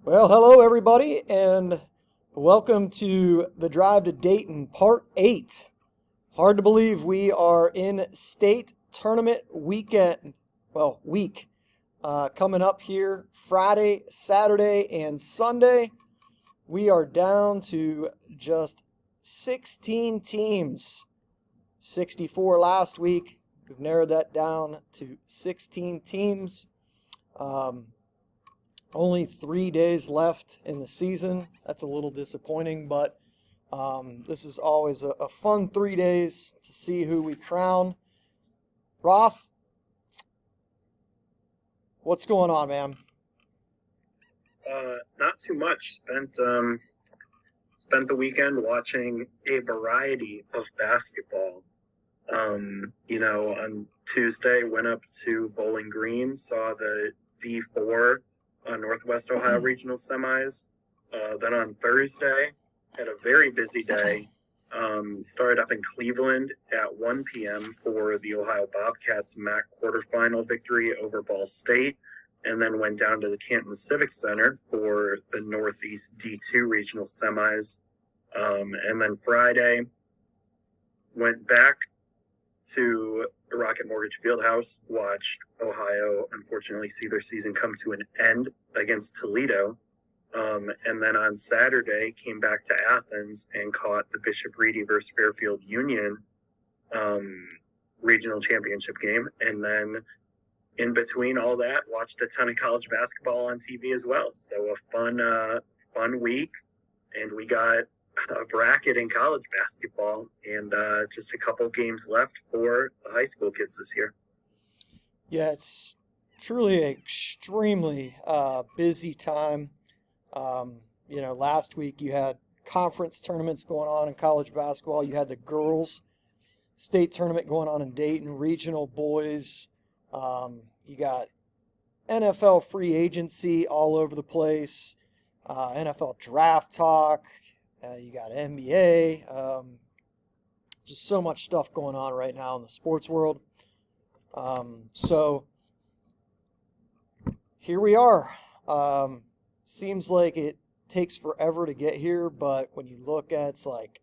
Well, hello everybody, and welcome to the Drive to Dayton, Part 8. Hard to believe we are in state tournament weekend, week, coming up here Friday, Saturday, and Sunday. We are down to just 16 teams. 64 last week. We've narrowed that down to 16 teams. Um, Only 3 days left in the season. That's a little disappointing, but this is always a fun 3 days to see who we crown. Roth, what's going on, man? Not too much. Spent the weekend watching a variety of basketball. On Tuesday went up to Bowling Green, saw the D4 Northwest Ohio regional semis. Then on Thursday, had a very busy day. Started up in Cleveland at 1 p.m. for the Ohio Bobcats MAC quarterfinal victory over Ball State, and then went down to the Canton Civic Center for the Northeast D2 regional semis. And then Friday, went back to the Rocket Mortgage Fieldhouse, watched Ohio unfortunately see their season come to an end against Toledo. And then on Saturday, came back to Athens and caught the Bishop Reedy versus Fairfield Union regional championship game. And then in between all that, watched a ton of college basketball on TV as well. So a fun week. And we got a bracket in college basketball and just a couple games left for the high school kids this year. Yeah, it's truly an extremely busy time. Last week you had conference tournaments going on in college basketball. You had the girls' state tournament going on in Dayton, regional boys. You got NFL free agency all over the place, NFL draft talk. You got NBA. Just so much stuff going on right now in the sports world. So here we are. Seems like it takes forever to get here, but when you look at it's like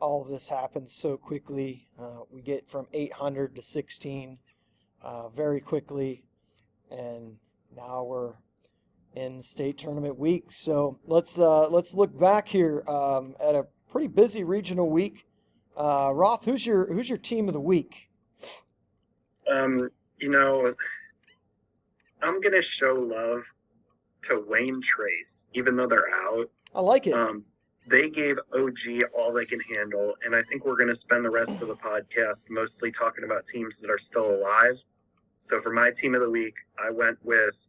all of this happens so quickly. We get from 800 to 16 very quickly, and now we're in state tournament week. So let's look back here at a pretty busy regional week. Roth, who's your team of the week? You know, I'm gonna show love to Wayne Trace, even though they're out. I like it. They gave OG all they can handle, and I think we're going to spend the rest of the podcast mostly talking about teams that are still alive. So for my team of the week, I went with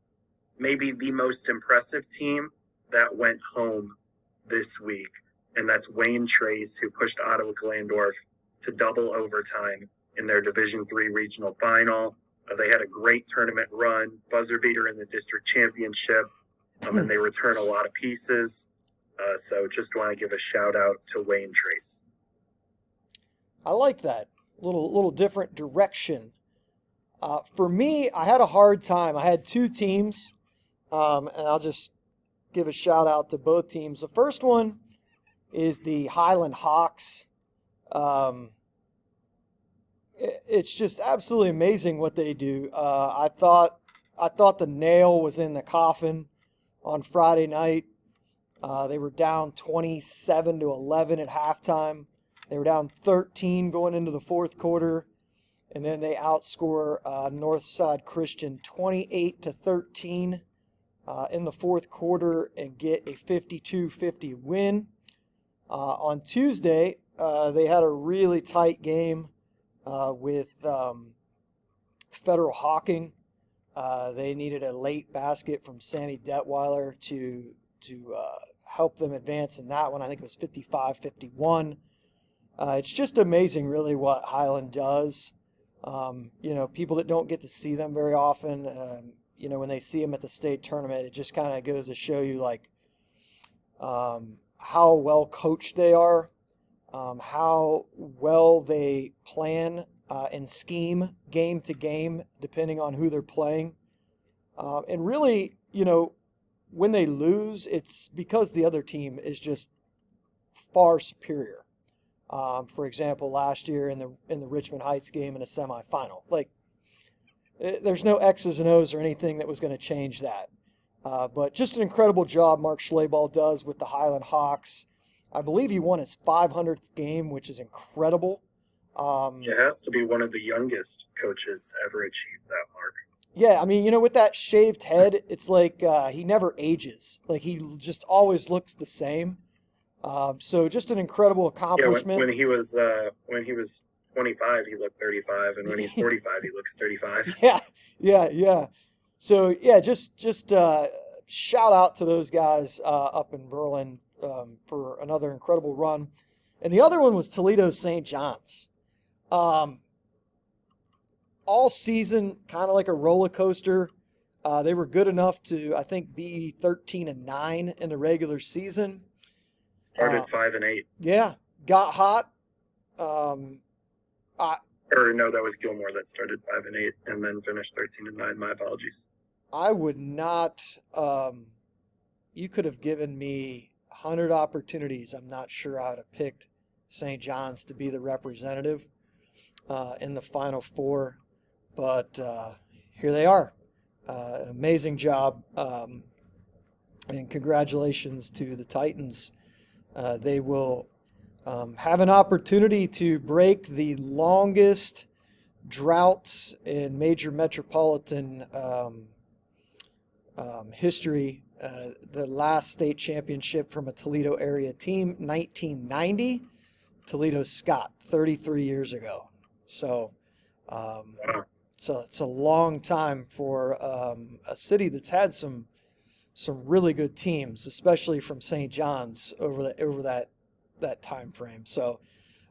maybe the most impressive team that went home this week, and that's Wayne Trace, who pushed Ottawa Glandorf to double overtime in their Division III regional final. They had a great tournament run, buzzer beater in the district championship, and they return a lot of pieces. So just want to give a shout out to Wayne Trace. I like that little different direction. For me, I had a hard time. I had two teams, and I'll just give a shout out to both teams. The first one is the Highland Hawks. It's just absolutely amazing what they do. I thought the nail was in the coffin on Friday night. They were down 27-11 at halftime. They were down 13 going into the fourth quarter, and then they outscore Northside Christian 28-13 in the fourth quarter and get a 52-50 win. On Tuesday, they had a really tight game with Federal Hawking. They needed a late basket from Sammy Detweiler to help them advance in that one. I think it was 55-51. It's just amazing, really, what Highland does. People that don't get to see them very often, when they see them at the state tournament, it just kind of goes to show you, like, how well coached they are, how well they plan and scheme game to game, depending on who they're playing. And really, when they lose, it's because the other team is just far superior. For example, last year in the Richmond Heights game in a semifinal, like there's no X's and O's or anything that was going to change that. But just an incredible job Mark Schlaball does with the Highland Hawks. I believe he won his 500th game, which is incredible. It has to be one of the youngest coaches to ever achieve that mark. Yeah, I mean, with that shaved head, it's like he never ages. Like he just always looks the same. So just an incredible Yeah, accomplishment. when he was 25, he looked 35, and when he's 45, he looks 35. Yeah. So yeah, just shout out to those guys up in Berlin for another incredible run. And the other one was Toledo St. John's. All season, kind of like a roller coaster. They were good enough to, I think, be 13-9 in the regular season. Started 5-8. Yeah, got hot. Or no, that was Gilmore that started 5-8 and then finished 13-9. My apologies. I would not. You could have given me 100 opportunities. I'm not sure I would have picked St. John's to be the representative in the Final Four, but here they are. An amazing job, and congratulations to the Titans. They will have an opportunity to break the longest drought in major metropolitan history. The last state championship from a Toledo area team, 1990. Toledo Scott, 33 years ago. So Wow. it's a long time for a city that's had some really good teams, especially from St. John's over that time frame. So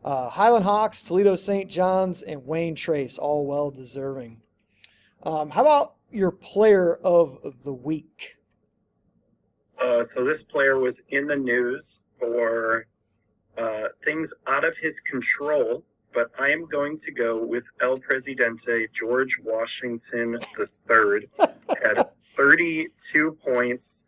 Highland Hawks, Toledo St. John's, and Wayne Trace, all well deserving. How about your player of the week? So this player was in the news for things out of his control, but I am going to go with El Presidente, George Washington III. Had 32 points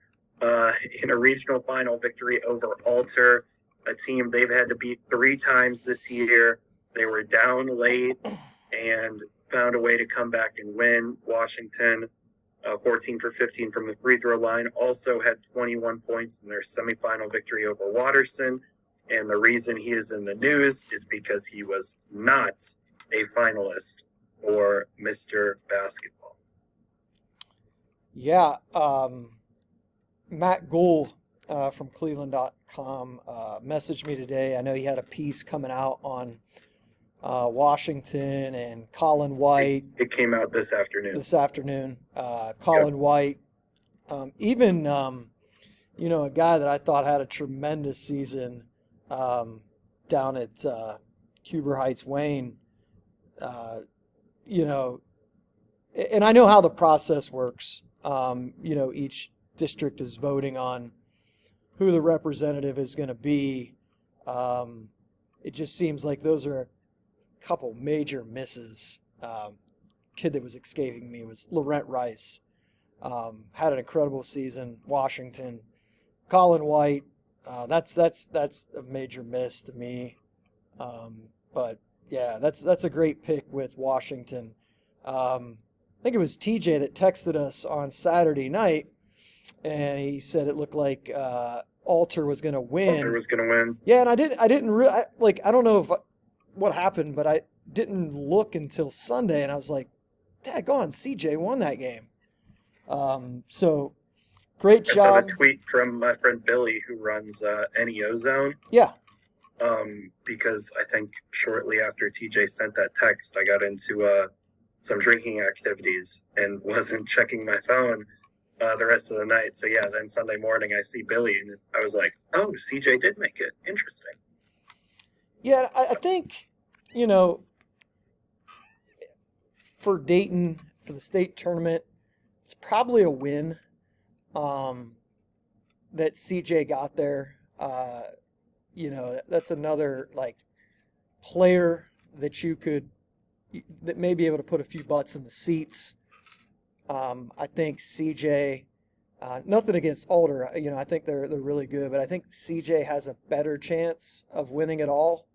in a regional final victory over Alter, a team they've had to beat 3 times this year. They were down late and found a way to come back and win. Washington, 14 for 15 from the free throw line, also had 21 points in their semifinal victory over Watterson. And the reason he is in the news is because he was not a finalist for Mr. Basketball. Yeah, Matt Gould from Cleveland.com messaged me today. I know he had a piece coming out on Washington and Colin White. It came out this afternoon. Colin White, even a guy that I thought had a tremendous season down at Huber Heights, Wayne. And I know how the process works. Each district is voting on who the representative is going to be. It just seems like those are a couple major misses. Kid that was escaping me was Laurent Rice. Had an incredible season. Washington, Colin White. That's a major miss to me. But yeah, that's a great pick with Washington. I think it was TJ that texted us on Saturday night, and he said it looked like Alter was going to win. Alter was going to win. Yeah, and I don't know what happened, but I didn't look until Sunday, and I was like, daggone, CJ won that game. So great job. I saw a tweet from my friend Billy, who runs NEO Zone. Yeah. Because I think shortly after TJ sent that text, I got into some drinking activities and wasn't checking my phone the rest of the night. So yeah, then Sunday morning I see Billy, and I was like, oh, CJ did make it. Interesting. Yeah, I think, for Dayton, for the state tournament, it's probably a win that CJ got there. That's another player that may be able to put a few butts in the seats. I think CJ Nothing against Alder. I think they're really good, but I think CJ has a better chance of winning it all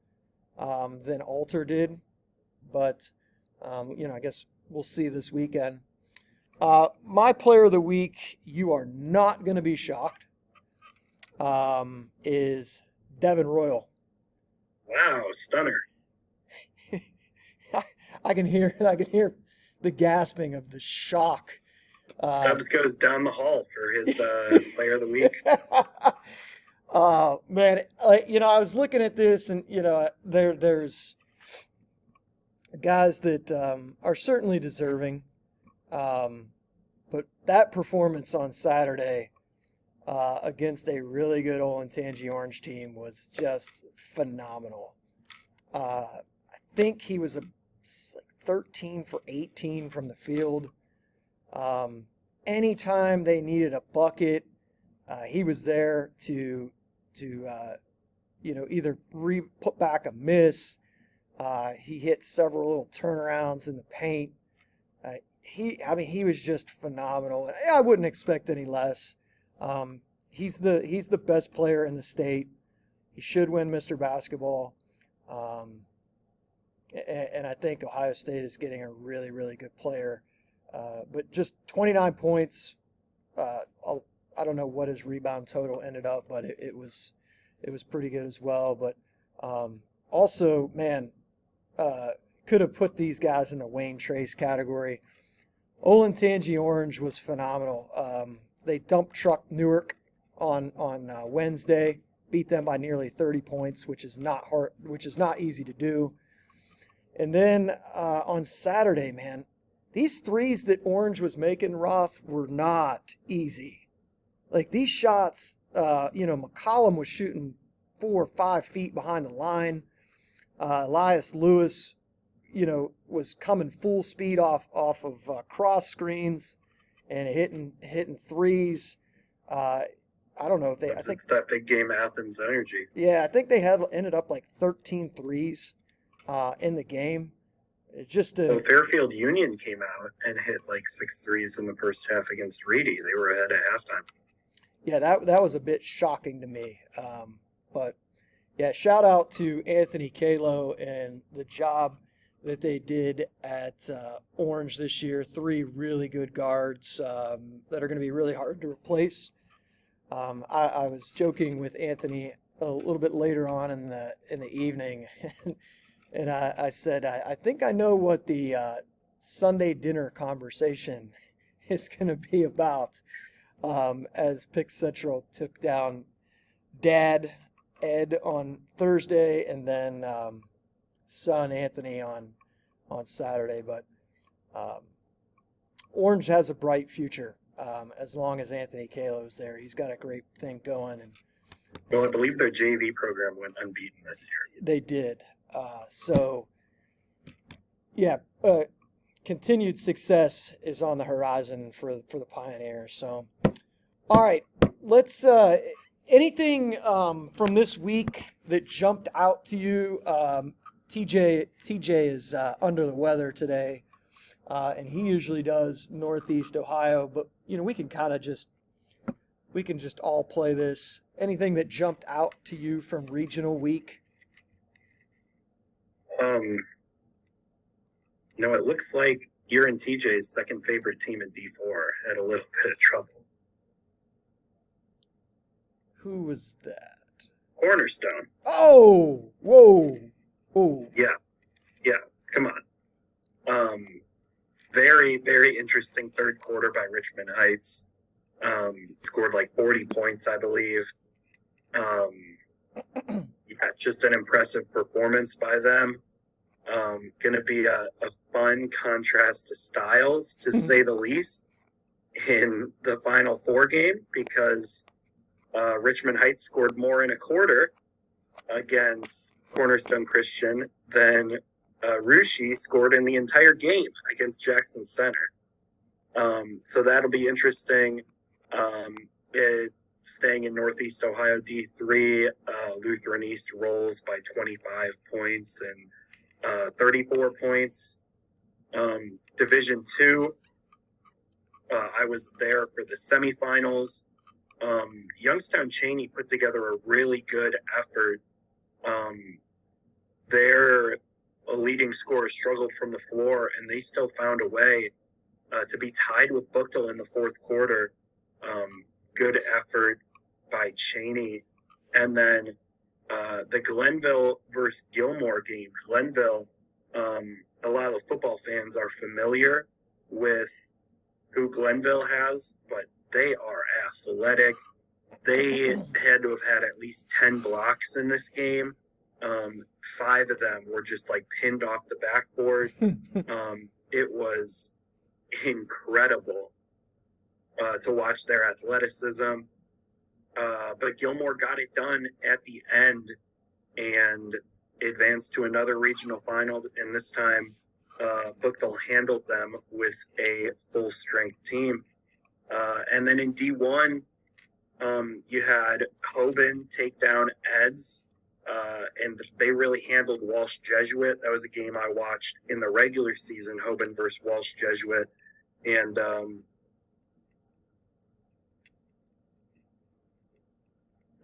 than Alter did. But I guess we'll see this weekend. My player of the week, you are not going to be shocked, is Devin Royal. Wow, stunner. I can hear the gasping of the shock. Stubbs goes down the hall for his player of the week. Man, I was looking at this, and there's guys that are certainly deserving, but that performance on Saturday against a really good Olentangy Orange team was just phenomenal. I think he was 13 for 18 from the field. Anytime they needed a bucket, he was there to either put back a miss. He hit several little turnarounds in the paint. He was just phenomenal. I wouldn't expect any less. He's the best player in the state. He should win Mr. Basketball. And I think Ohio State is getting a really, really good player. But just 29 points. I don't know what his rebound total ended up, but it was pretty good as well. But also, man, could have put these guys in the Wayne Trace category. Olentangy Orange was phenomenal. They dump trucked Newark on Wednesday, beat them by nearly 30 points, which is not easy to do. And then on Saturday, man, these threes that Orange was making, Roth, were not easy. Like these shots, McCollum was shooting 4 or 5 feet behind the line. Elias Lewis, was coming full speed off of cross screens and hitting threes. I don't know if I think it's that big game Athens energy. Yeah, I think they ended up like 13 threes in the game. It's just Fairfield Union came out and hit like 6 threes in the first half against Reedy. They were ahead at halftime. Yeah, that was a bit shocking to me. But yeah, shout out to Anthony Kalo and the job that they did at Orange this year. 3 really good guards that are going to be really hard to replace. I was joking with Anthony a little bit later on in the evening, and I said I think I know what the Sunday dinner conversation is going to be about. As Pick Central took down Dad Ed on Thursday, and then son Anthony on Saturday. But Orange has a bright future as long as Anthony Kalo's there. He's got a great thing going. Well, I believe their JV program went unbeaten this year. They did. Continued success is on the horizon for the Pioneers. So, all right, let's. Anything from this week that jumped out to you? TJ is under the weather today, and he usually does Northeast Ohio. But we can just all play this. Anything that jumped out to you from regional week? No, it looks like you're in TJ's second favorite team in D4 had a little bit of trouble. Who was that? Cornerstone. Oh, whoa. Oh. Yeah. Come on. Very, very interesting third quarter by Richmond Heights. Scored like 40 points, I believe. Just an impressive performance by them. Going to be a fun contrast to styles, to say the least, in the Final Four game, because Richmond Heights scored more in a quarter against Cornerstone Christian than Rushi scored in the entire game against Jackson Center. So that'll be interesting. Staying in Northeast Ohio D3, Lutheran East rolls by 25 points and 34 points. Division 2, I was there for the semifinals. Youngstown Cheney put together a really good effort. Their leading scorer struggled from the floor, and they still found a way to be tied with Bookdale in the fourth quarter. Good effort by Cheney. And then the Glenville versus Gilmore game. Glenville, a lot of football fans are familiar with who Glenville has, but they are athletic. They had to have had at least 10 blocks in this game. 5 of them were just like pinned off the backboard. It was incredible to watch their athleticism. But Gilmore got it done at the end and advanced to another regional final. And this time, Bookville handled them with a full-strength team. And then in D1, you had Hoban take down Eds, and they really handled Walsh Jesuit. That was a game I watched in the regular season, Hoban versus Walsh Jesuit. And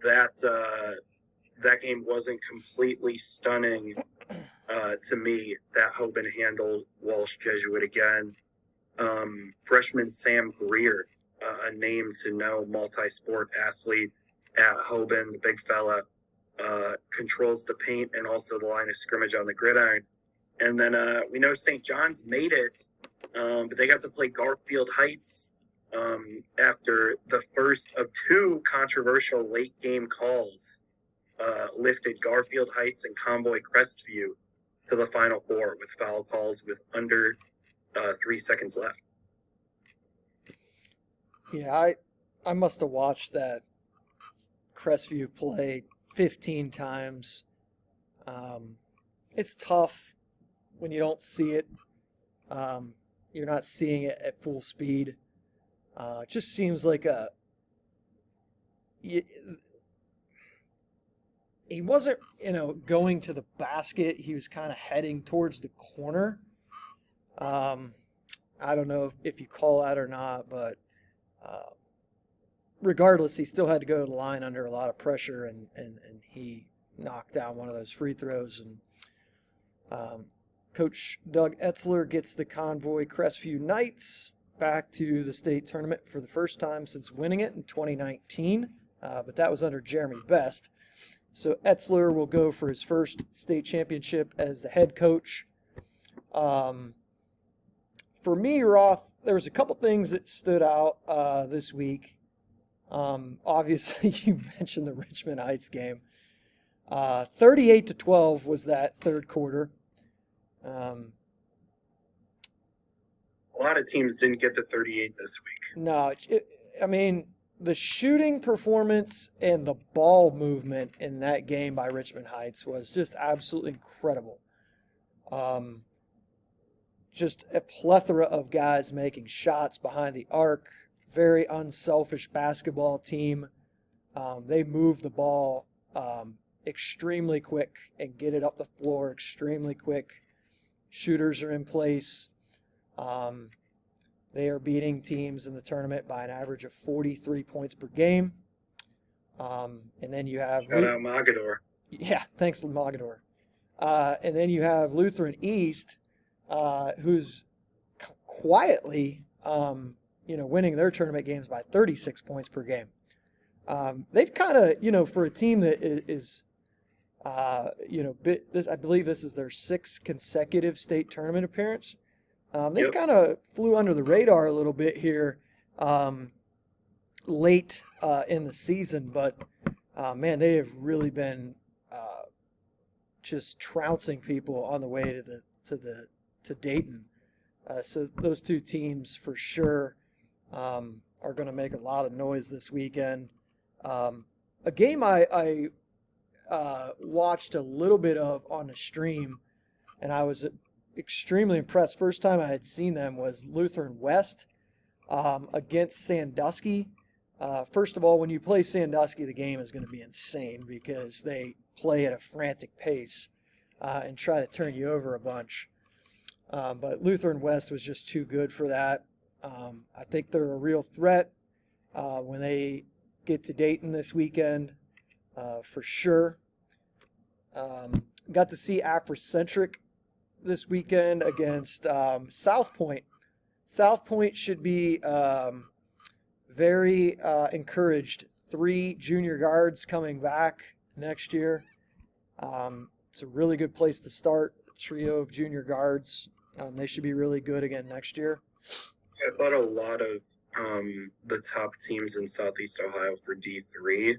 that game wasn't completely stunning to me that Hoban handled Walsh Jesuit again. Freshman Sam Greer, a name to know, multi-sport athlete at Hoban, the big fella, controls the paint and also the line of scrimmage on the gridiron. And then we know St. John's made it, but they got to play Garfield Heights after the first of 2 controversial late game calls lifted Garfield Heights and Convoy Crestview to the Final Four with foul calls with under 3 seconds left. Yeah, I must have watched that Crestview play 15 times. It's tough when you don't see it. You're not seeing it at full speed. It just seems like he wasn't, going to the basket. He was kind of heading towards the corner. I don't know if you call that or not, but regardless, he still had to go to the line under a lot of pressure, and he knocked down one of those free throws. And Coach Doug Etzler gets the Convoy Crestview Knights back to the state tournament for the first time since winning it in 2019, but that was under Jeremy Best. So Etzler will go for his first state championship as the head coach. For me, Roth, there was a couple things that stood out this week. Obviously, you mentioned the Richmond Heights game. 38-12 was that third quarter. A lot of teams didn't get to 38 this week. No, the shooting performance and the ball movement in that game by Richmond Heights was just absolutely incredible. Just a plethora of guys making shots behind the arc. Very unselfish basketball team. They move the ball extremely quick and get it up the floor extremely quick. Shooters are in place. They are beating teams in the tournament by an average of 43 points per game. And then you have... Shout out Mogador. Yeah, thanks to Mogador. And then you have Lutheran East, who's quietly, winning their tournament games by 36 points per game. They've kind of, for a team that is, I believe this is their 6th consecutive state tournament appearance. They've kind of flew under the radar a little bit here late in the season, but man, they have really been just trouncing people on the way to Dayton. So those 2 teams for sure are going to make a lot of noise this weekend. A game I watched a little bit of on the stream, and I was extremely impressed. First time I had seen them was Lutheran West against Sandusky. First of all, when you play Sandusky, the game is going to be insane because they play at a frantic pace and try to turn you over a bunch. But Lutheran West was just too good for that. I think they're a real threat when they get to Dayton this weekend, for sure. Got to see Afrocentric this weekend against South Point. South Point should be very encouraged. 3 junior guards coming back next year. It's a really good place to start. A trio of junior guards. They should be really good again next year. I thought a lot of the top teams in Southeast Ohio for D3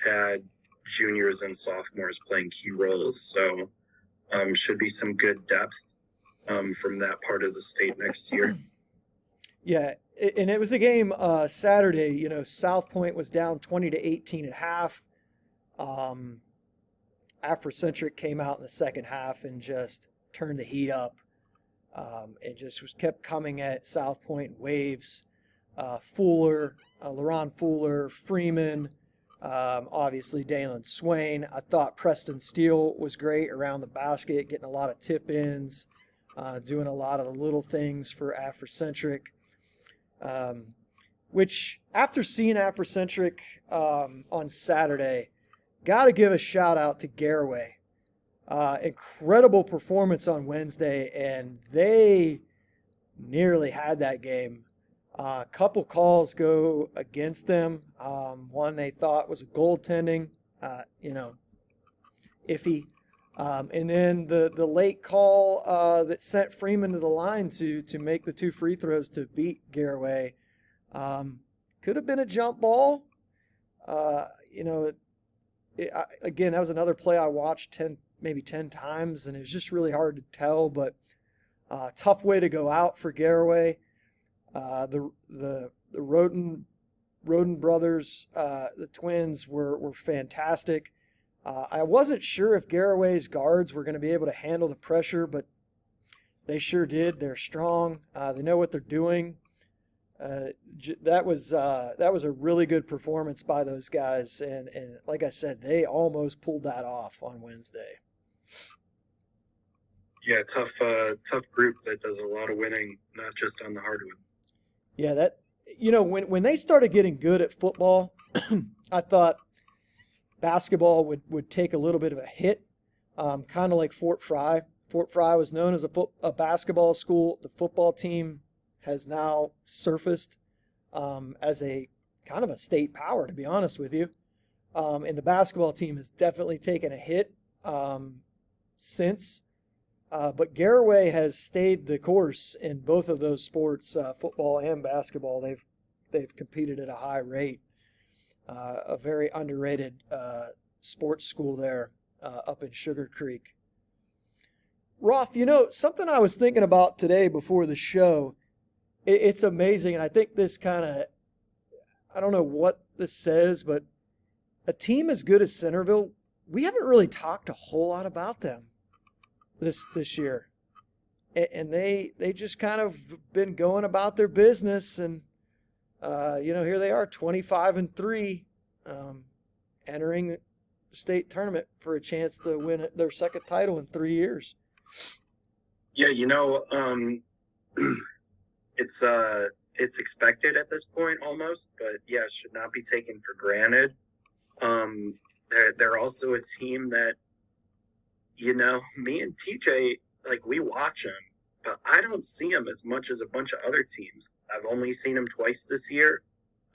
had juniors and sophomores playing key roles. So should be some good depth from that part of the state next year. Yeah, and it was a game Saturday. You know, South Point was down 20-18 at half. Afrocentric came out in the second half and just turned the heat up. It just kept coming at South Point in waves. Fuller, LaRon Fuller, Freeman, obviously Dalen Swain. I thought Preston Steele was great around the basket, getting a lot of tip-ins, doing a lot of the little things for Afrocentric. Which, after seeing Afrocentric on Saturday, got to give a shout out to Garraway. Incredible performance on Wednesday, and they nearly had that game. A couple calls go against them. One they thought was a goaltending, iffy. And then the late call that sent Freeman to the line to make the 2 free throws to beat Garraway. Could have been a jump ball. Again, that was another play I watched maybe 10 times, and it was just really hard to tell, but tough way to go out for Garraway. The Roden brothers, the twins, were fantastic. I wasn't sure if Garraway's guards were going to be able to handle the pressure, but they sure did. They're strong. They know what they're doing. That was a really good performance by those guys, and like I said, they almost pulled that off on Wednesday. Yeah, tough group that does a lot of winning, not just on the hardwood. Yeah, when they started getting good at football, I thought basketball would take a little bit of a hit, kind of like Fort Fry. Fort Fry was known as a basketball school. The football team has now surfaced as a kind of a state power, to be honest with you. And the basketball team has definitely taken a hit since. But Garraway has stayed the course in both of those sports, football and basketball. They've competed at a high rate. A very underrated sports school there up in Sugar Creek. Roth, something I was thinking about today before the show, it's amazing, and I think this I don't know what this says, but a team as good as Centerville, we haven't really talked a whole lot about them this year. And they just kind of been going about their business, and here they are, 25-3, entering the state tournament for a chance to win their second title in 3 years. Yeah, it's expected at this point almost, but yeah, it should not be taken for granted. They're also a team that, me and TJ, we watch them, but I don't see them as much as a bunch of other teams. I've only seen them twice this year.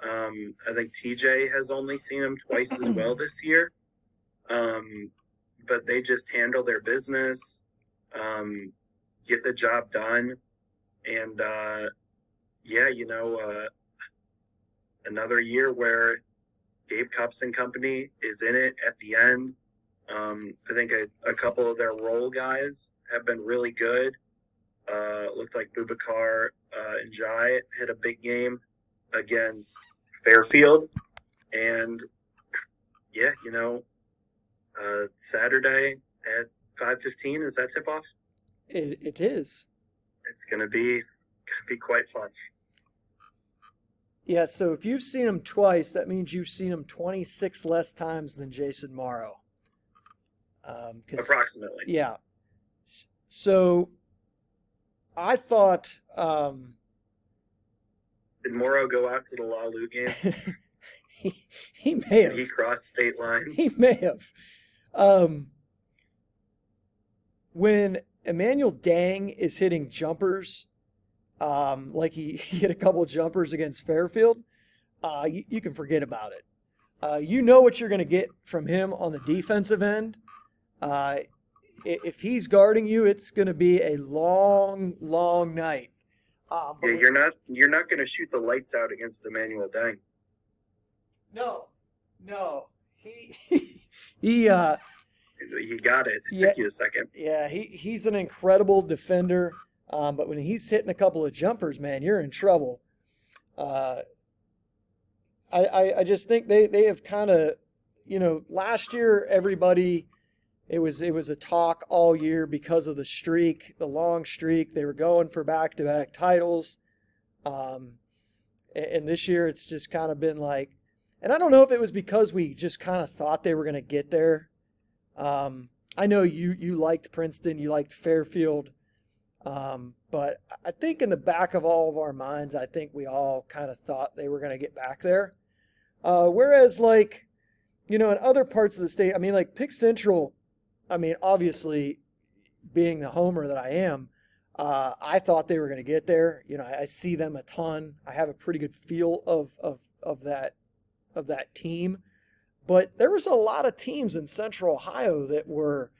I think TJ has only seen them twice as well this year. But they just handle their business, get the job done. And, another year where Gabe Cups and company is in it at the end. I think a couple of their role guys have been really good. Looked like Bubakar and Jai had a big game against Fairfield. And, Saturday at 5:15, is that tip-off? It is. It's going to be quite fun. Yeah, so if you've seen him twice, that means you've seen him 26 less times than Jason Morrow. Approximately. Yeah. So I thought Did Morrow go out to the La Lu game? he may Did have. he cross state He lines? may have. Um, when Emmanuel Dang is hitting jumpers, like he hit a couple of jumpers against Fairfield, you can forget about it. You know what you're going to get from him on the defensive end. Uh, if he's guarding you, it's going to be a long, long night. Yeah, you're not going to shoot the lights out against Emmanuel Dang. No, no, he You got it. It yeah, took you a second. yeah, he's an incredible defender. But when he's hitting a couple of jumpers, man, you're in trouble. Uh, I just think they have kind of, last year everybody, it was a talk all year because of the streak, the long streak. They were going for back-to-back titles. And this year it's just kind of been like, and I don't know if it was because we just kind of thought they were going to get there. I know you liked Princeton, you liked Fairfield, but I think in the back of all of our minds, I think we all kind of thought they were going to get back there. Whereas, like, in other parts of the state, I mean, like Pick Central, I mean, obviously, being the homer that I am, I thought they were going to get there. I see them a ton. I have a pretty good feel of that team. But there was a lot of teams in Central Ohio that were,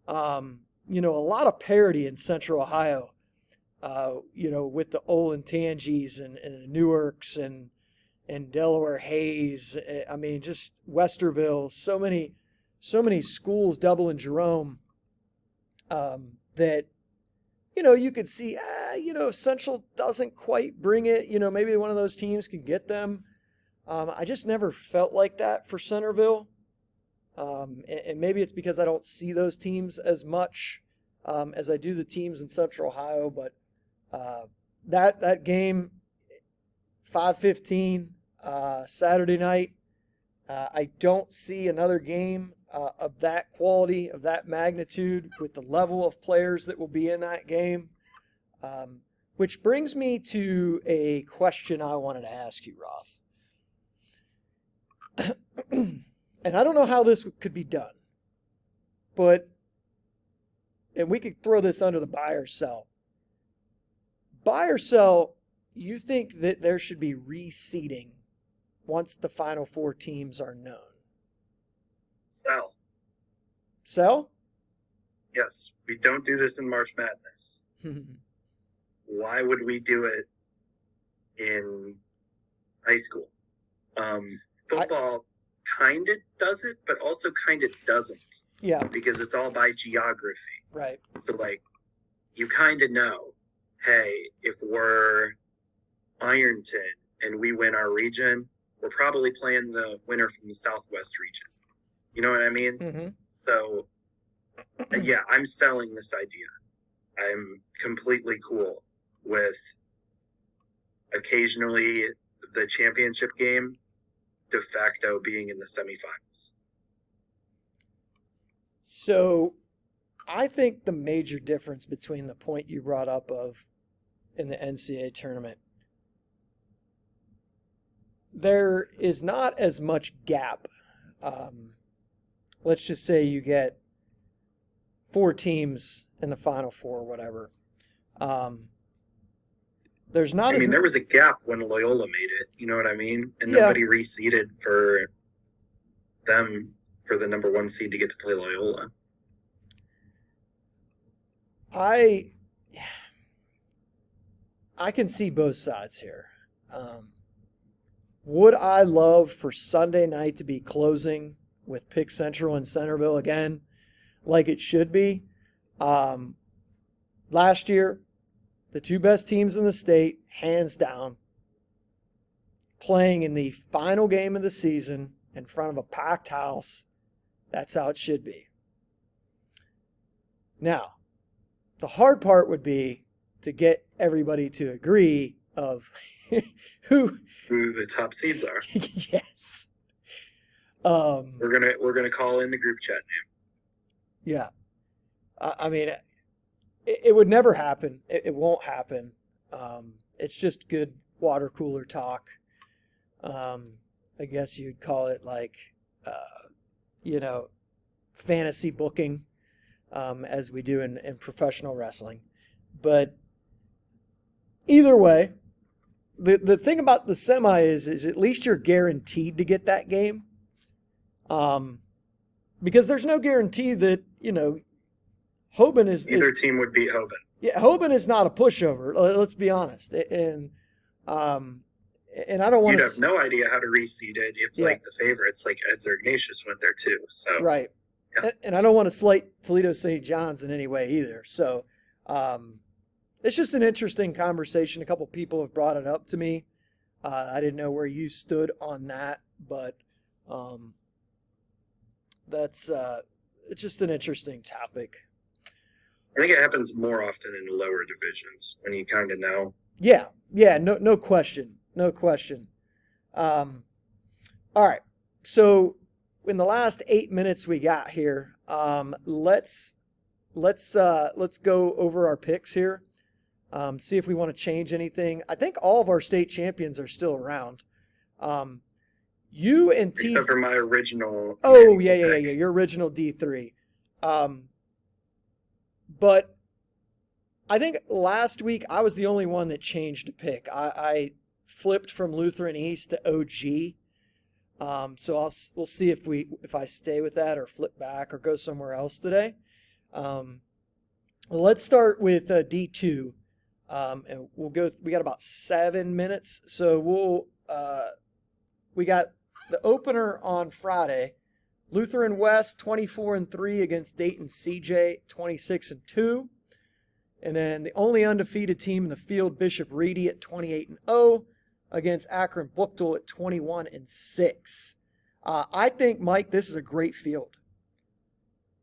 a lot of parity in Central Ohio. With the Olentangis and the Newarks and Delaware Hayes. I mean, just Westerville. So many schools, Dublin, Jerome, that you could see. Central doesn't quite bring it. Maybe one of those teams can get them. I just never felt like that for Centerville. And maybe it's because I don't see those teams as much as I do the teams in Central Ohio. But that game, 5:15 Saturday night, I don't see another game of that quality, of that magnitude, with the level of players that will be in that game. Which brings me to a question I wanted to ask you, Roth. And I don't know how this could be done, and we could throw this under the buy or sell. Buy or sell, you think that there should be reseeding once the final four teams are known? Sell. Sell? Yes, we don't do this in March Madness. Why would we do it in high school? Football kind of does it, but also kind of doesn't. Yeah. Because it's all by geography. Right. So, like, you kind of know, hey, if we're Ironton and we win our region, we're probably playing the winner from the Southwest region. You know what I mean? Mm-hmm. So, yeah, I'm selling this idea. I'm completely cool with occasionally the championship game de facto being in the semifinals. So I think the major difference between the point you brought up of in the NCAA tournament, there is not as much gap. Let's just say you get 4 teams in the Final Four or whatever. There's not. There was a gap when Loyola made it. You know what I mean? And Yeah. nobody reseeded for them for the number 1 seed to get to play Loyola. I can see both sides here. Would I love for Sunday night to be closing with Pick Central and Centerville again, like it should be? Last year, the 2 best teams in the state, hands down, playing in the final game of the season in front of a packed house. That's how it should be. Now, the hard part would be to get everybody to agree of who the top seeds are. Yes. We're gonna call in the group chat name. Yeah. I mean, it would never happen. It won't happen. It's just good water cooler talk. I guess you'd call it like, you know, fantasy booking, as we do in professional wrestling. But either way, the thing about the semi is at least you're guaranteed to get that game. Because there's no guarantee that, Hoban is Either team would beat Hoban. yeah, Hoban is not a pushover. Let's be honest. And I don't want You'd to have no idea how to reseed it if, Yeah. like, the favorites, like Edzer Ignatius, went there too. So right. Yeah. And I don't want to slight Toledo St. John's in any way either. So it's just an interesting conversation. A couple people have brought it up to me. I didn't know where you stood on that, but that's it's just an interesting topic. I think it happens more often in the lower divisions when you kind of know. Yeah, no question, no question. All right, so in the last 8 minutes we got here, let's go over our picks here. See if we want to change anything. I think all of our state champions are still around. You and T. Except for my original. Oh yeah, your original D3. But I think last week I was the only one that changed a pick. I flipped from Lutheran East to OG. So we'll see if I stay with that or flip back or go somewhere else today. Let's start with D2. And we'll go. We got about 7 minutes, so we got the opener on Friday. Lutheran West 24-3 against Dayton CJ 26-2, and then the only undefeated team in the field, Bishop Reedy at 28-0 against Akron Buchtel at 21-6. I think, Mike, this is a great field.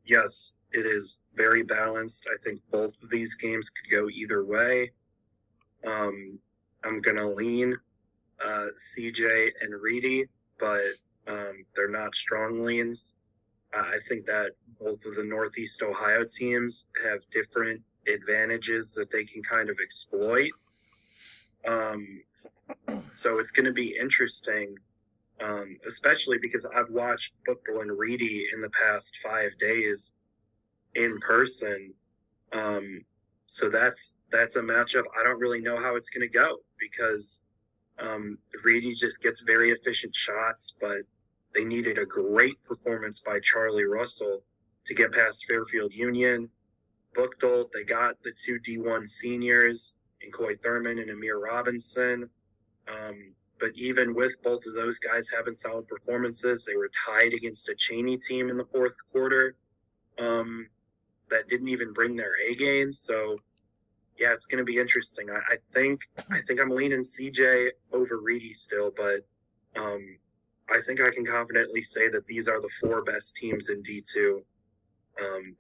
Yes, it is very balanced. I think both of these games could go either way. I'm going to lean CJ and Reedy, but they're not strong leans. I think that both of the Northeast Ohio teams have different advantages that they can kind of exploit. So it's going to be interesting, especially because I've watched Buchtel and Reedy in the past 5 days in person. So that's a matchup. I don't really know how it's going to go because Reedy just gets very efficient shots, but they needed a great performance by Charlie Russell to get past Fairfield Union. Buchtel, they got the 2 D1 seniors in Coy Thurman and Amir Robinson. But even with both of those guys having solid performances, they were tied against a Cheney team in the fourth quarter that didn't even bring their A game. So, yeah, it's going to be interesting. I think I'm leaning CJ over Reedy still, but I think I can confidently say that these are the 4 best teams in D2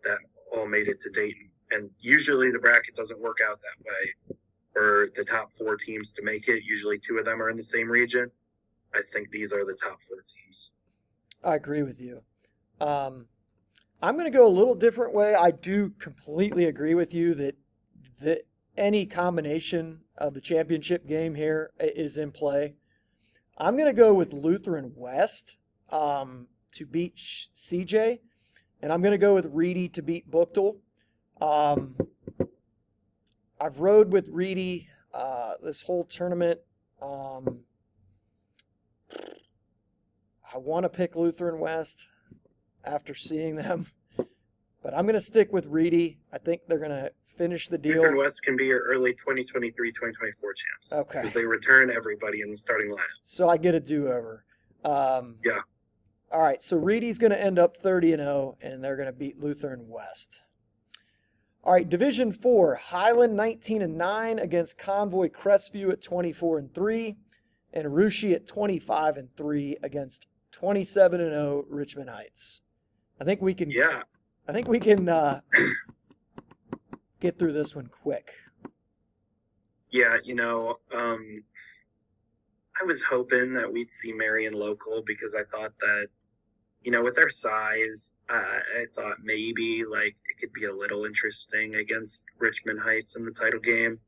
that all made it to Dayton. And usually the bracket doesn't work out that way for the top 4 teams to make it. Usually 2 of them are in the same region. I think these are the top 4 teams. I agree with you. I'm going to go a little different way. I do completely agree with you that any combination of the championship game here is in play. I'm going to go with Lutheran West to beat CJ, and I'm going to go with Reedy to beat Buchtel. I've rode with Reedy this whole tournament. I want to pick Lutheran West after seeing them, but I'm going to stick with Reedy. I think they're going to finish the deal. Lutheran West can be your early 2023-2024 champs. Okay. Because they return everybody in the starting lineup. So I get a do-over. Yeah. All right, so Reedy's going to end up 30-0, and they're going to beat Lutheran West. All right, Division 4, Highland 19-9 against Convoy Crestview at 24-3, and Rushi at 25-3 against 27-0 Richmond Heights. I think we can. Yeah. I think we can get through this one quick. Yeah, I was hoping that we'd see Marion local because I thought that, with their size, I thought maybe like it could be a little interesting against Richmond Heights in the title game.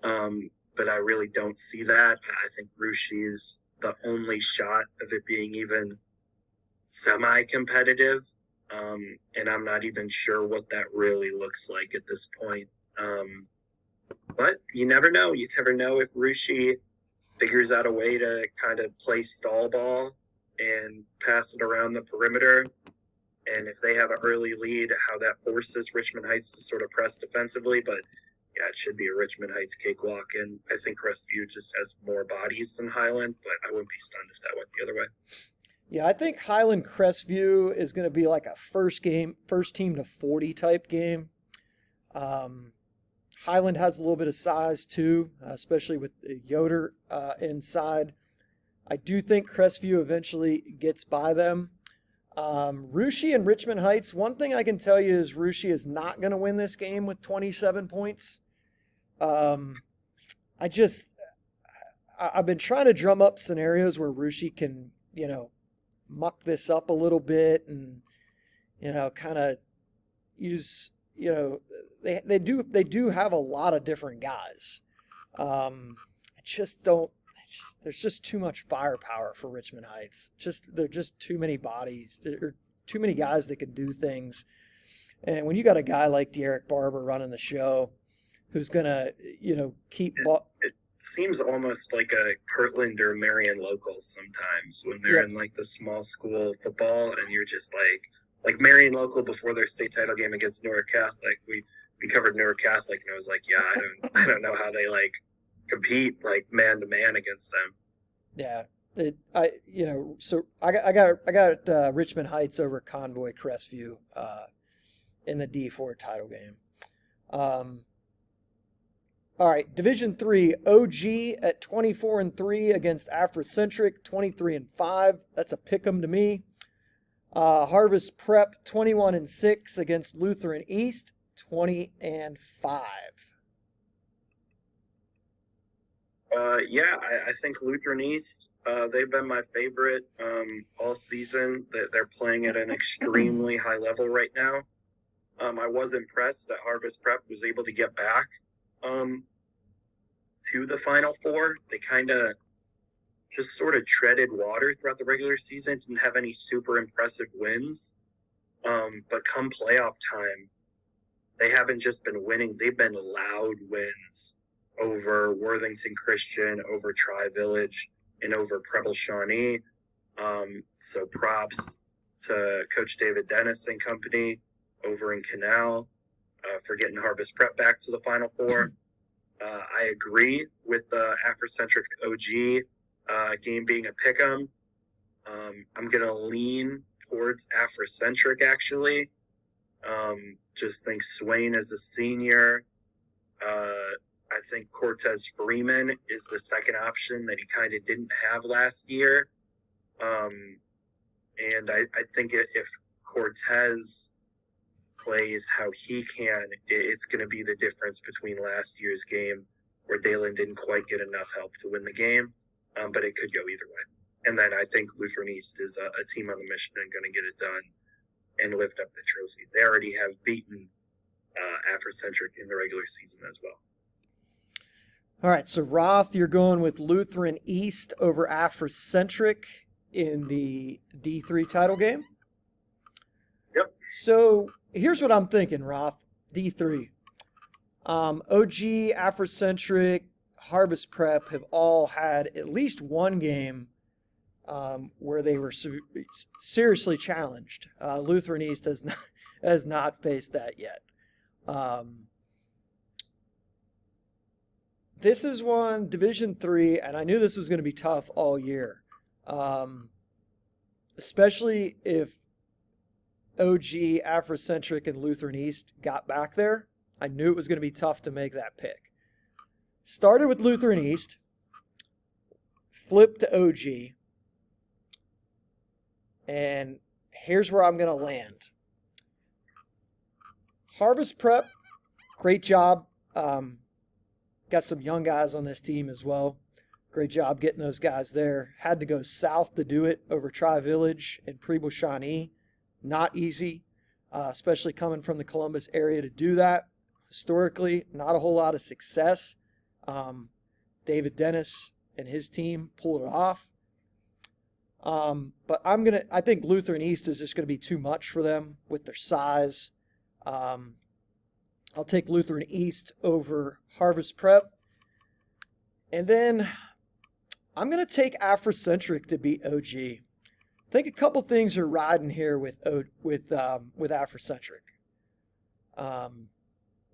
But but I really don't see that. I think Rushi is the only shot of it being even semi-competitive, and I'm not even sure what that really looks like at this point. But you never know. You never know if Rushi figures out a way to kind of play stall ball and pass it around the perimeter. And if they have an early lead, how that forces Richmond Heights to sort of press defensively. But yeah, it should be a Richmond Heights cakewalk. And I think Crestview just has more bodies than Highland, but I wouldn't be stunned if that went the other way. Yeah, I think Highland Crestview is going to be like a first team to 40 type game. Highland has a little bit of size too, especially with Yoder inside. I do think Crestview eventually gets by them. Rushi and Richmond Heights, one thing I can tell you is Rushi is not going to win this game with 27 points. I've been trying to drum up scenarios where Rushi can, muck this up a little bit and, kind of use, they do have a lot of different guys. I just don't. There's just too much firepower for Richmond Heights. There are just too many bodies, or too many guys that can do things. And when you got a guy like Derek Barber running the show, who's gonna, keep. It seems almost like a Kirtland or Marion local sometimes when they're in like the small school football, and you're just like Marion local before their state title game against Newark Catholic. We covered Newark Catholic, and I was like, yeah, I don't know how they compete like man to man against them. Yeah, so I got Richmond Heights over Convoy Crestview in the D4 title game. All right, Division 3, OG at 24-3 against Afrocentric 23-5. That's a pick'em to me. Harvest Prep 21-6 against Lutheran East 20-5. I think Lutheran East, they've been my favorite all season. They're playing at an extremely high level right now. I was impressed that Harvest Prep was able to get back to the Final Four. They kind of just sort of treaded water throughout the regular season, didn't have any super impressive wins. But come playoff time, they haven't just been winning, they've been loud wins over Worthington Christian, over Tri-Village, and over Preble Shawnee. So props to Coach David Dennis and company over in Canal for getting Harvest Prep back to the Final Four. I agree with the Afrocentric OG game being a pick'em. I'm going to lean towards Afrocentric, actually. Just think Swain is a senior. I think Cortez Freeman is the second option that he kind of didn't have last year. And I think if Cortez plays how he can, it's going to be the difference between last year's game where Dayton didn't quite get enough help to win the game. But it could go either way. And then I think Lutheran East is a team on the mission and going to get it done and lift up the trophy. They already have beaten Afrocentric in the regular season as well. All right, so Roth, you're going with Lutheran East over Afrocentric in the D3 title game? Yep. So here's what I'm thinking, Roth. D3. OG, Afrocentric, Harvest Prep have all had at least one game where they were seriously challenged. Lutheran East has not faced that yet. This is one, Division 3, and I knew this was going to be tough all year, especially if OG, Afrocentric, and Lutheran East got back there. I knew it was going to be tough to make that pick. Started with Lutheran East, flipped to OG, and here's where I'm going to land. Harvest Prep, great job. Got some young guys on this team as well. Great job getting those guys there. Had to go south to do it over Tri-Village and Preble Shawnee. Not easy, especially coming from the Columbus area to do that. Historically, not a whole lot of success. David Dennis and his team pulled it off. But I think Lutheran East is just going to be too much for them with their size. I'll take Lutheran East over Harvest Prep. And then I'm going to take Afrocentric to beat OG. I think a couple things are riding here with Afrocentric.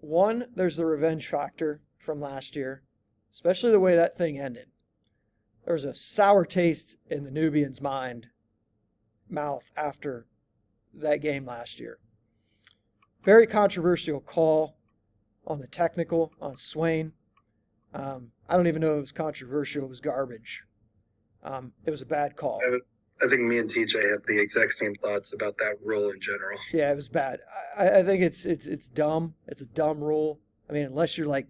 One, there's the revenge factor from last year, especially the way that thing ended. There was a sour taste in the Nubians' mouth after that game last year. Very controversial call on the technical on Swain. I don't even know if it was controversial. It was garbage. It was a bad call. I think me and TJ have the exact same thoughts about that rule in general. Yeah, it was bad. I think it's dumb. It's a dumb rule. I mean, unless you're like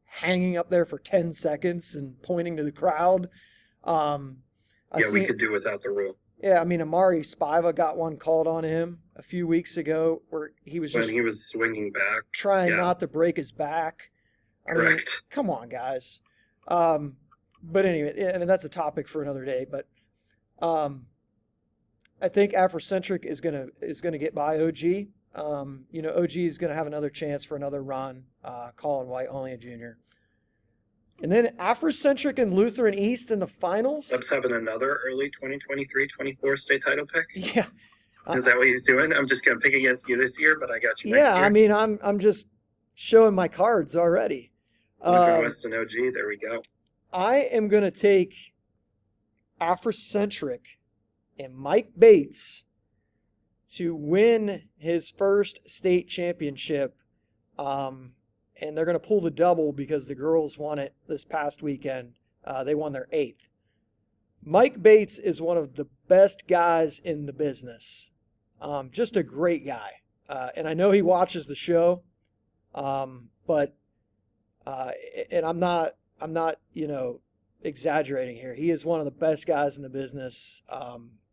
hanging up there for 10 seconds and pointing to the crowd. We could do without the rule. Yeah, I mean, Amari Spiva got one called on him a few weeks ago where he was when he was swinging back, trying not to break his back. Correct. I mean, come on, guys. But anyway, I mean, that's a topic for another day. But I think Afrocentric is gonna get by OG. OG is gonna have another chance for another run. Colin White, only a junior. And then Afrocentric and Lutheran East in the finals. Stubbs having another early 2023-24 state title pick. Yeah. Is that what he's doing? I'm just gonna pick against you this year, but I got you next year. I mean, I'm just showing my cards already. Lutheran West and OG, there we go. I am gonna take Afrocentric and Mike Bates to win his first state championship. And they're going to pull the double because the girls won it this past weekend. They won their 8th. Mike Bates is one of the best guys in the business. Just a great guy. And I know he watches the show. But I'm not, exaggerating here. He is one of the best guys in the business.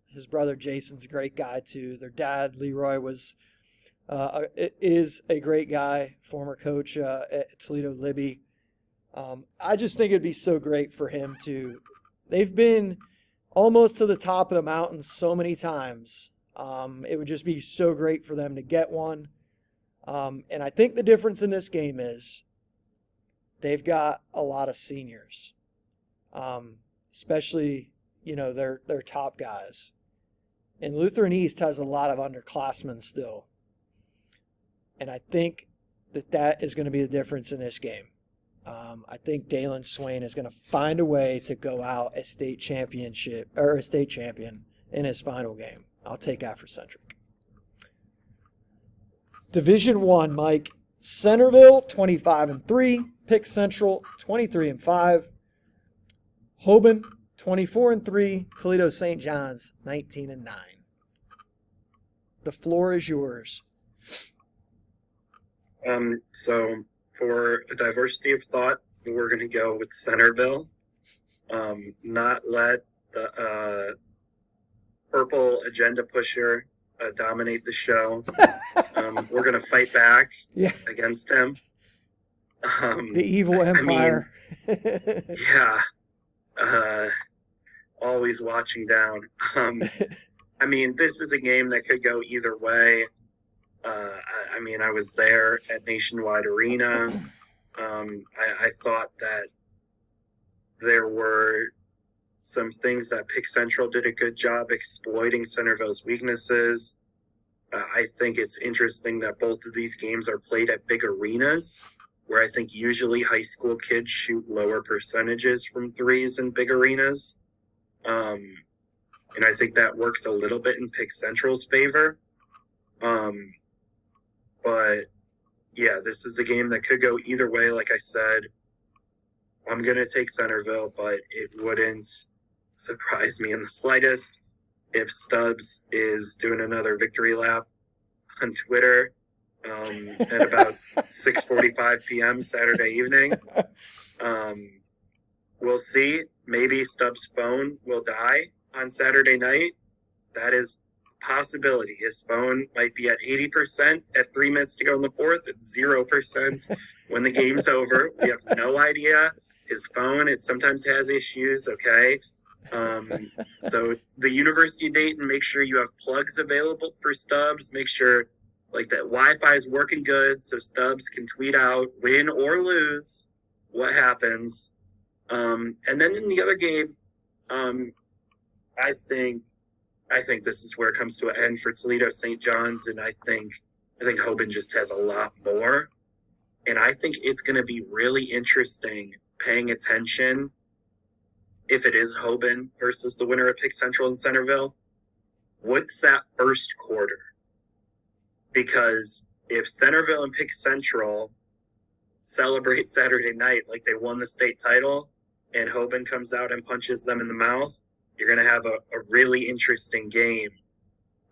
His brother Jason's a great guy too. Their dad, Leroy, is a great guy, former coach at Toledo Libby. I just think it'd be so great for him to. They've been almost to the top of the mountain so many times. It would just be so great for them to get one. And I think the difference in this game is they've got a lot of seniors, especially their top guys. And Lutheran East has a lot of underclassmen still. And I think that is going to be the difference in this game. I think Dalen Swain is going to find a way to go out a state champion in his final game. I'll take Afrocentric. Division I, Mike. Centerville 25-3, Pick Central 23-5, Hoban 24-3, Toledo St. John's 19-9. The floor is yours. So for a diversity of thought, we're going to go with Centerville. Not let the purple agenda pusher dominate the show. We're going to fight back against him. The evil empire. Always watching down. This is a game that could go either way. I was there at Nationwide Arena. I thought that there were some things that Pick Central did a good job exploiting Centerville's weaknesses. I think it's interesting that both of these games are played at big arenas, where I think usually high school kids shoot lower percentages from threes in big arenas. And I think that works a little bit in Pick Central's favor. But yeah, this is a game that could go either way. Like I said, I'm going to take Centerville, but it wouldn't surprise me in the slightest if Stubbs is doing another victory lap on Twitter at about 6:45 p.m. Saturday evening. We'll see. Maybe Stubbs' phone will die on Saturday night. That is a possibility. His phone might be at 80% at 3 minutes to go in the fourth, at 0% when the game's over. We have no idea his phone, it sometimes has issues, okay? So the University of Dayton, make sure you have plugs available for Stubbs. Make sure like that Wi-Fi is working good so Stubbs can tweet out, win or lose, what happens. And then in the other game, um, I think this is where it comes to an end for Toledo St. John's, and I think Hoban just has a lot more. And I think it's going to be really interesting paying attention if it is Hoban versus the winner of Pick Central and Centerville. What's that first quarter? Because if Centerville and Pick Central celebrate Saturday night like they won the state title and Hoban comes out and punches them in the mouth, you're going to have a really interesting game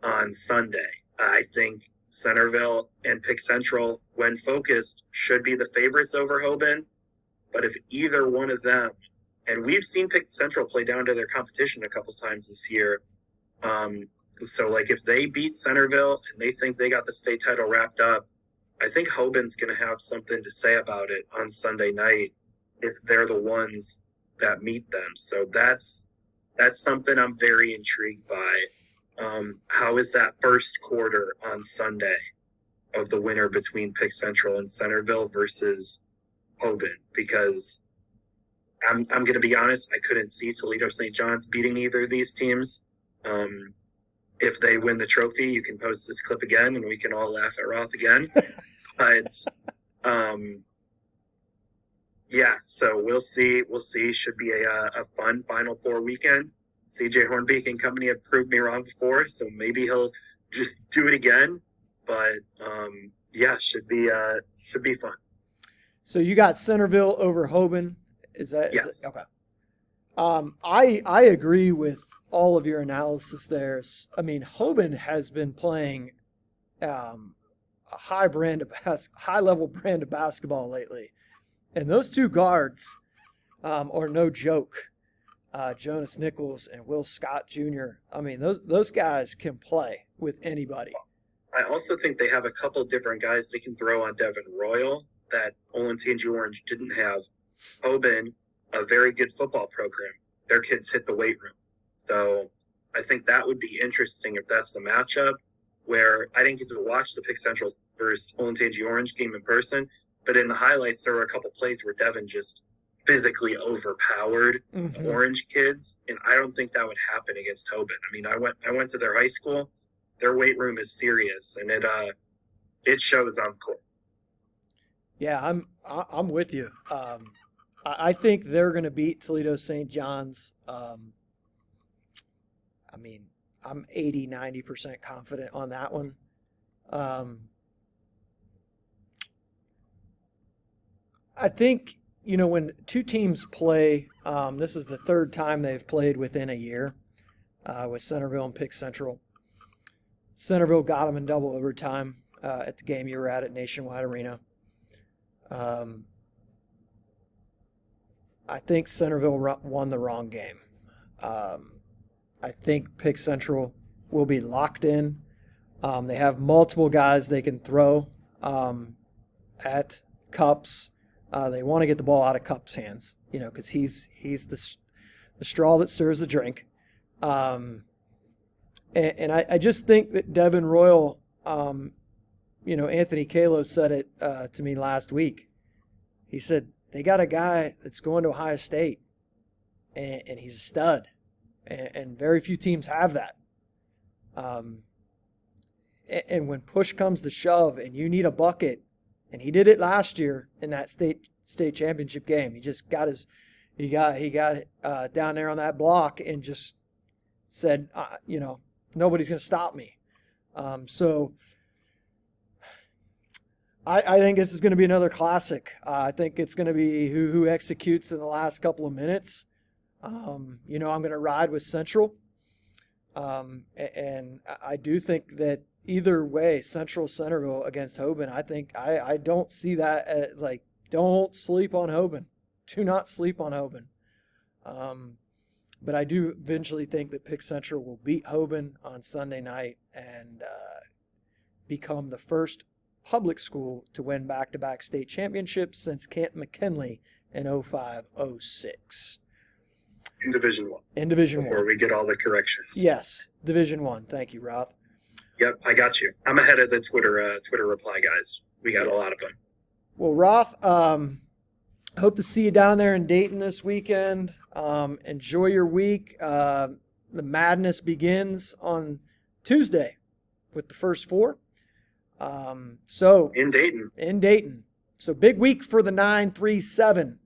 on Sunday. I think Centerville and Pick Central, when focused, should be the favorites over Hoban. But if either one of them, and we've seen Pick Central play down to their competition a couple times this year, so like if they beat Centerville and they think they got the state title wrapped up, I think Hoban's going to have something to say about it on Sunday night if they're the ones that meet them. So that's something I'm very intrigued by. How is that first quarter on Sunday of the winner between Pick Central and Centerville versus Hoban? Because I'm going to be honest, I couldn't see Toledo St. John's beating either of these teams. If they win the trophy, you can post this clip again and we can all laugh at Roth again. But yeah, so we'll see. Should be a fun Final Four weekend. CJ Hornbeek and company have proved me wrong before, so maybe he'll just do it again. But yeah, should be fun. So you got Centerville over Hoban. Yes. Okay. I agree with all of your analysis there. I mean, Hoban has been playing a high level brand of basketball lately, and those two guards are no joke. Jonas Nichols and Will Scott Jr. I mean, those guys can play with anybody. I also think they have a couple different guys they can throw on Devin Royal that Olentangy Orange didn't have. Hoban, a very good football program. Their kids hit the weight room. So I think that would be interesting if that's the matchup, where I didn't get to watch the Pick Central versus Olentangy Orange game in person, but in the highlights there were a couple plays where Devin just physically overpowered the Orange kids, and I don't think that would happen against Hoban. I mean, I went to their high school. Their weight room is serious, and it shows on court. Yeah, I'm with you. I think they're going to beat Toledo St. John's. I mean, I'm 80-90% confident on that one. I think, when two teams play, this is the third time they've played within a year with Centerville and Pick Central. Centerville got them in double overtime at the game you were at Nationwide Arena. I think Centerville won the wrong game. I think Pick Central will be locked in. They have multiple guys they can throw at Cups. They want to get the ball out of Cups' hands, because he's the straw that stirs the drink. And I just think that Devin Royal, Anthony Kalo said it to me last week. He said, they got a guy that's going to Ohio State, and he's a stud. And very few teams have that. And when push comes to shove and you need a bucket, and he did it last year in that state championship game. He just got down there on that block and just said, nobody's going to stop me. So I think this is going to be another classic. I think it's going to be who executes in the last couple of minutes. I'm going to ride with Central. And I do think that either way, Centerville against Hoban, I don't see that as don't sleep on Hoban. Do not sleep on Hoban. But I do eventually think that Pick Central will beat Hoban on Sunday night and become the first public school to win back-to-back state championships since Kent McKinley and 0506. In Division One. In Division Before One. we get all the corrections. Yes, Division One. Thank you, Roth. Yep, I got you. I'm ahead of the Twitter reply guys. We got a lot of them. Well, Roth, hope to see you down there in Dayton this weekend. Enjoy your week. The madness begins on Tuesday with the first four. In Dayton. So big week for the 937.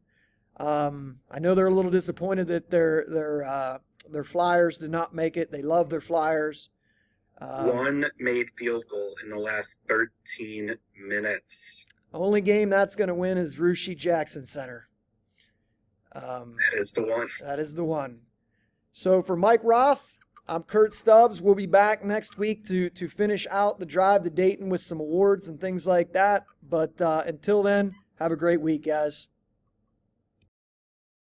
I know they're a little disappointed that their Flyers did not make it. They love their Flyers. One made field goal in the last 13 minutes. Only game that's going to win is Rushy Jackson Center. That is the one. That is the one. So for Mike Roth, I'm Kurt Stubbs. We'll be back next week to finish out the drive to Dayton with some awards and things like that. But until then, have a great week, guys.